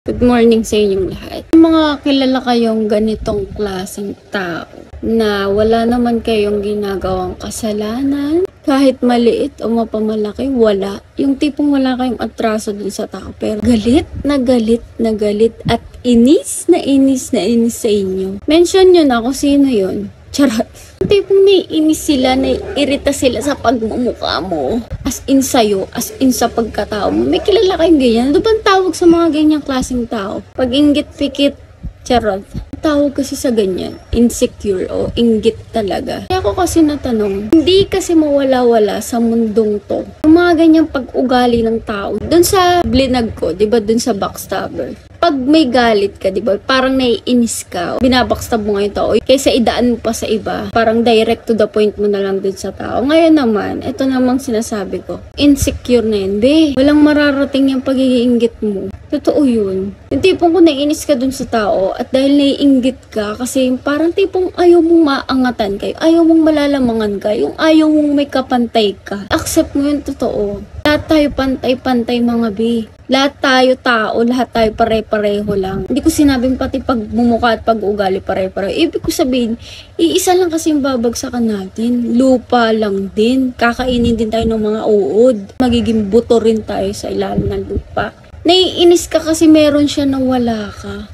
Good morning sa inyong lahat. Mga kilala kayong ganitong klaseng tao na wala naman kayong ginagawang kasalanan, kahit maliit o mapamalaki, wala. Yung tipong wala kayong atraso dun sa tao, pero galit na galit na galit at inis na inis na inis sa inyo. Mention nyo na kung sino yun. Charot. Yung tipong naiinis sila, naiirita sila sa pagmumukha mo. As in sa'yo, as in sa pagkatao mo. May kilala kayong ganyan. Ano bang tawag sa mga ganyang klaseng tao? Pag inggit pikit, charot. Tawag kasi sa ganyan, insecure o inggit talaga. Kaya ako kasi natanong, hindi kasi mawala-wala sa mundong to. Yung mga ganyang pag-ugali ng tao. Doon sa blinag ko, di ba, doon sa backstabber. Pag may galit ka, di ba, parang naiinis ka, binabackstab mo ngayon tao, kaysa idaan mo pa sa iba, parang direct to the point mo na lang dun sa tao. Ngayon naman, ito namang sinasabi ko, insecure na yun, be. Walang mararating yung pag-iinggit mo. Totoo yun. Yung tipong kung naiinis ka dun sa tao, at dahil naiinggit ka, kasi parang tipong ayaw mong maangatan kayo, ayaw mong malalamangan ka, yung ayaw mong may kapantay ka. Accept mo yung totoo. Lahat tayo pantay-pantay mga be. Lahat tayo tao, lahat tayo pare-pareho lang. Hindi ko sinabing pati pagmumukha at pag-ugali pare-pareho. Ibig ko sabihin, iisa lang kasi yung babagsakan natin. Lupa lang din. Kakainin din tayo ng mga uod. Magiging buto rin tayo sa ilalim ng lupa. Naiinis ka kasi meron siya na wala ka.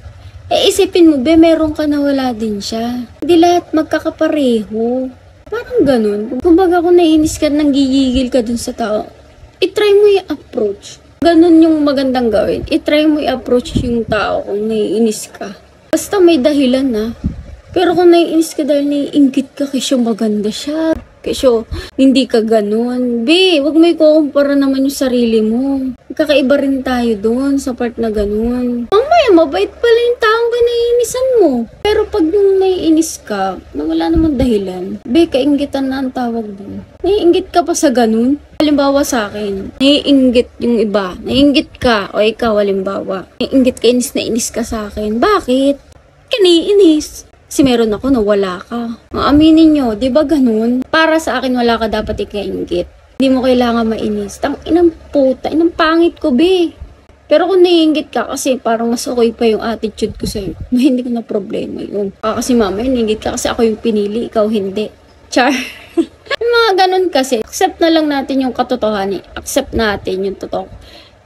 Isipin mo, be, meron ka na wala din siya. Hindi lahat magkakapareho. Parang ganun. Kumbaga kung naiinis ka, nanggigigil ka dun sa tao, itry mo yung approach. Ganun yung magandang gawin. I-try mo i-approach yung tao kung naiinis ka. Basta may dahilan na. Pero kung naiinis ka dahil naiinggit ka, kasi maganda siya. Kasi hindi ka ganun. Be, wag mo ikukumpara naman yung sarili mo. Kakaiba rin tayo doon sa part na ganun. Mamaya, mabait pala yung taong naiinisan mo. Pero pag yung naiinis ka, na wala namang dahilan, be, kainggitan na ang tawag doon. Naiinggit ka pa sa ganun? Halimbawa sa akin, naiinggit yung iba. Naiinggit ka, o ikaw halimbawa. Naiinggit ka, inis na inis ka sa akin. Bakit? Kaniinis. Kasi meron ako na wala ka. Aminin nyo, di ba ganun? Para sa akin, wala ka dapat ikainggit. Hindi mo kailangan mainis. Tang inang puta, inang pangit ko, be. Pero kung naiinggit ka, kasi parang mas okay pa yung attitude ko sa'yo, hindi ko na problema yun. Kasi mama, naiinggit ka kasi ako yung pinili, ikaw hindi. Char. Yung mga ganun kasi, accept na lang natin yung katotohanan. Accept natin yung totoo.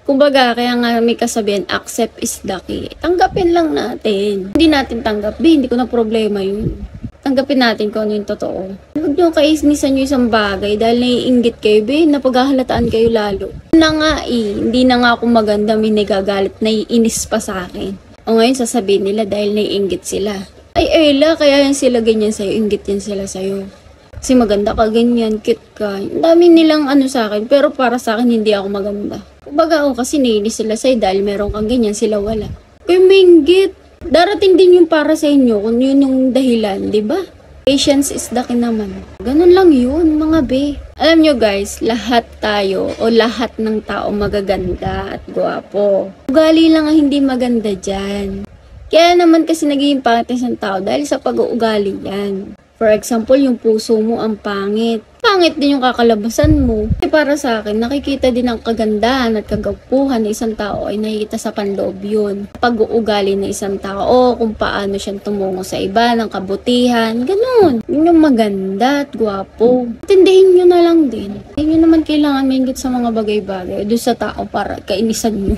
Kumbaga, kaya nga may kasabihan, accept is the key. Tanggapin lang natin. Hindi natin tanggap, hindi ko na problema yun. Tanggapin natin kung ano yung totoo. Huwag nyo kaisnisan nyo isang bagay dahil naiinggit kayo, napaghahalataan kayo lalo. Na nga hindi na nga ako maganda, may nagagalit, naiinis pa sa akin. O ngayon sasabihin nila dahil naiinggit sila. Ay, Ella, kaya yan sila ganyan sa'yo, inggit yan sila sa'yo. Kasi maganda ka, ganyan, cute ka. Ang dami nilang sa akin, pero para sa akin, hindi ako maganda. Kumbaga ako kasi naiinis sila sa'yo dahil meron kang ganyan, sila wala. Kaya mainggit. Darating din yung para sa inyo kung yun yung dahilan, di ba? Patience is the key naman. Ganun lang yun, mga be. Alam nyo guys, lahat tayo o lahat ng tao magaganda at gwapo. Ugali lang ang hindi maganda dyan. Kaya naman kasi naging pangit ng tao dahil sa pag-uugali yan. For example, yung puso mo ang pangit. Pangit din yung kakalabasan mo. Kasi para sa akin, nakikita din ang kagandahan at kagapuhan ng isang tao ay nakikita sa panloob yun. Pag-uugali ng isang tao, o kung paano siyang tumungo sa iba, ng kabutihan, ganun. Yun yung maganda at gwapo. Tindihin nyo na lang din. Hindi nyo naman kailangan maingit sa mga bagay-bagay doon sa tao para kainisan nyo.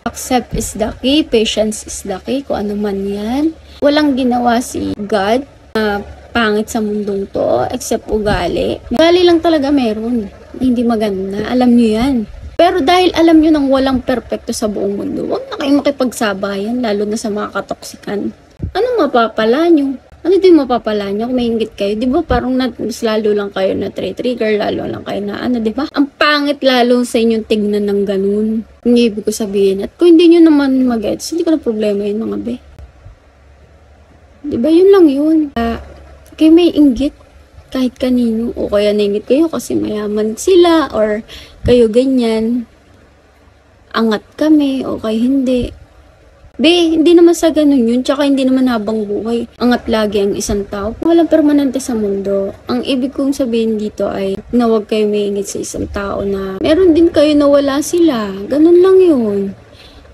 Accept is the key, patience is the key, kung ano man yan. Walang ginawa si God pangit sa mundong to, except ugali. Ugali lang talaga meron. Hindi maganda. Alam nyo yan. Pero dahil alam nyo nang walang perpekto sa buong mundo, huwag na kayong makipagsabayan, lalo na sa mga katoksikan. Anong mapapala nyo? Ano din mapapala nyo kung may inggit kayo? Di ba parang mas lalo lang kayo na trigger, lalo lang kayo na di ba? Ang pangit lalo sa inyong tignan ng ganun. Yung ibig ko sabihin. At kung hindi nyo naman mag-gets, hindi ko na problema yun mga be. Di ba yun lang yun? Kaya may inggit kahit kanino o kaya naingit kayo kasi mayaman sila or kayo ganyan. Angat kami o kayo hindi. Be, hindi naman sa ganun yun. Tsaka hindi naman habang buhay. Angat lagi ang isang tao. Walang permanente sa mundo. Ang ibig kong sabihin dito ay na huwag kayo maingit sa isang tao na meron din kayo na wala sila. Ganun lang yun.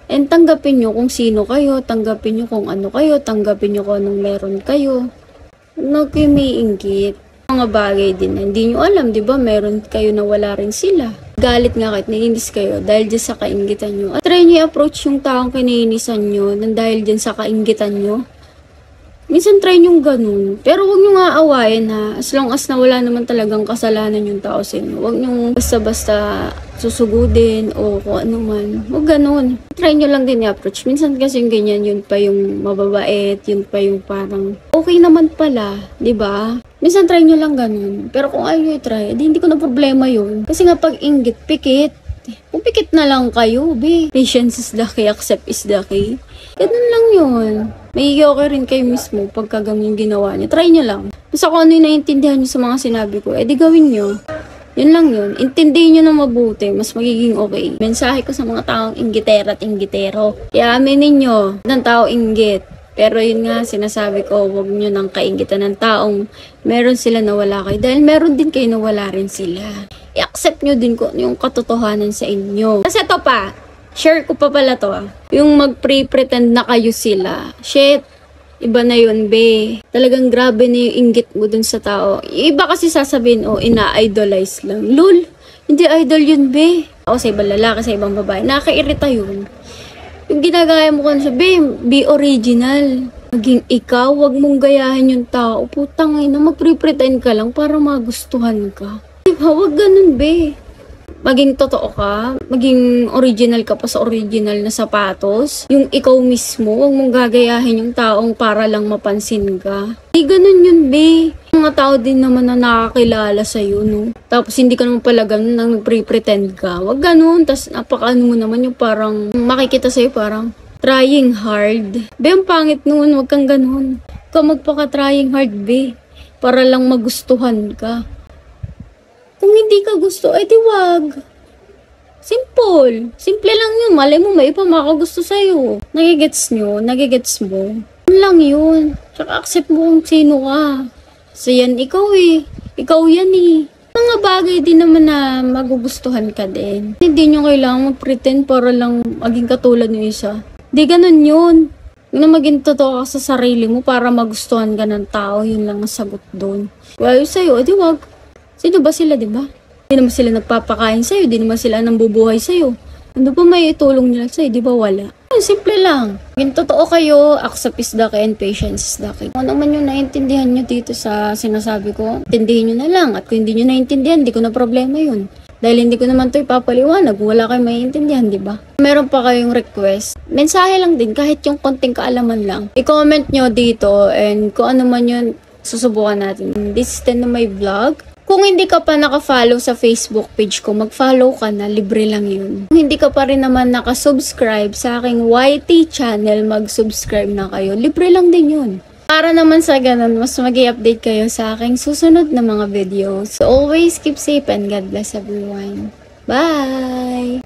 And tanggapin nyo kung sino kayo, tanggapin nyo kung ano kayo, tanggapin nyo kung anong meron kayo. Huwag kayo may inggit. Mga bagay din na hindi nyo alam, di ba? Meron kayo na wala rin sila. Galit nga kahit naiinis kayo dahil dyan sa kainggitan nyo. At try nyo i-approach yung taong kinainisan nyo nang dahil dyan sa kainggitan nyo. Minsan try nyo ganun. Pero huwag nyo nga awayin ha. As long as na wala naman talagang kasalanan yung tao sa inyo. Huwag nyo basta-basta susugudin o kung ano man. Huwag ganun. Try nyo lang din i-approach. Minsan kasi yung ganyan, yun pa yung mababait, yun pa yung parang okay naman pala, di ba? Minsan try nyo lang ganun. Pero kung ayaw nyo i-try, hindi ko na problema yun. Kasi nga pag inggit, pikit. Kung pikit na lang kayo, be. Patience is the key, accept is the key. Ganun lang yun. May okay rin kayo mismo pagka ganun yung ginawa nyo. Try nyo lang. Basta kung ano yung naiintindihan nyo sa mga sinabi ko, edi gawin nyo. Yun lang yun. Intindihin nyo na mabuti. Mas magiging okay. Mensahe ko sa mga taong inggitera at inggitero. Kaya aminin nyo ng tao inggit. Pero yun nga, sinasabi ko, huwag nyo nang kainggitan ng taong meron sila na wala kayo. Dahil meron din kayo na wala rin sila. I-accept nyo din ko yung katotohanan sa inyo. Kasi ito pa, share ko pa pala to yung mag-pretend na kayo sila. Shit, iba na yun, be. Talagang grabe na yung inggit mo dun sa tao. Iba kasi sasabihin, oh, ina-idolize lang. Lol, hindi idol yun, be. O sa ibang lalaki, sa ibang babae. Nakakairita yun. Yung ginagaya mo kung sabihin, be original. Maging ikaw, wag mong gayahin yung tao. Putang ina, mag-pretend ka lang para magustuhan ka. Diba, wag ganun, be. Maging totoo ka, maging original ka pa sa original na sapatos. Yung ikaw mismo, huwag mong gagayahin yung taong para lang mapansin ka. Di ganun yun, be. Mga tao din naman na nakakilala sa'yo, no? Tapos hindi ka naman pala ganun, nang pre-pretend ka. Huwag ganun, tas napakaano mo naman yung parang makikita sa'yo parang trying hard. Be, ang pangit nun, huwag kang ganun. Huwag ka magpaka-trying hard, be. Para lang magustuhan ka. Kung hindi ka gusto, edi wag. Simple. Simple lang yun. Malay mo, may iba makagusto sa'yo. Nagigets nyo? Nagigets mo? Yun lang yun. Tsaka accept mo kung sino ka. Kasi yan ikaw eh. Ikaw yan eh. Mga bagay din naman na magugustuhan ka din. Hindi nyo kailangan mag-pretend para lang maging katulad ng isa. Di ganun yun. Yung na maging totoo ka sa sarili mo para magustuhan ka ng tao, yun lang ang sagot doon. Kung ayaw sa'yo, edi wag. Sino ba sila, di ba? Hindi naman sila nagpapakain sa'yo, di naman sila nambubuhay sa'yo. Ano ba may itulong nila sa'yo, di ba wala? Simple lang. Yung totoo kayo, accept is the key and patience is the key. Kung ano man yung naintindihan nyo dito sa sinasabi ko, intindihin nyo na lang. At kung hindi nyo naintindihan, di ko na problema yun. Dahil hindi ko naman ito ipapaliwanag, wala kayong maiintindihan, di ba? Meron pa kayong request. Mensahe lang din, kahit yung konting kaalaman lang. I-comment nyo dito and kung ano man yun, susubukan natin. This is the end of my vlog. Kung hindi ka pa naka-follow sa Facebook page ko, mag-follow ka na, libre lang yun. Kung hindi ka pa rin naman naka-subscribe sa aking YT channel, mag-subscribe na kayo. Libre lang din yun. Para naman sa ganun, mas mag-i-update kayo sa aking susunod na mga videos. So always keep safe and God bless everyone. Bye!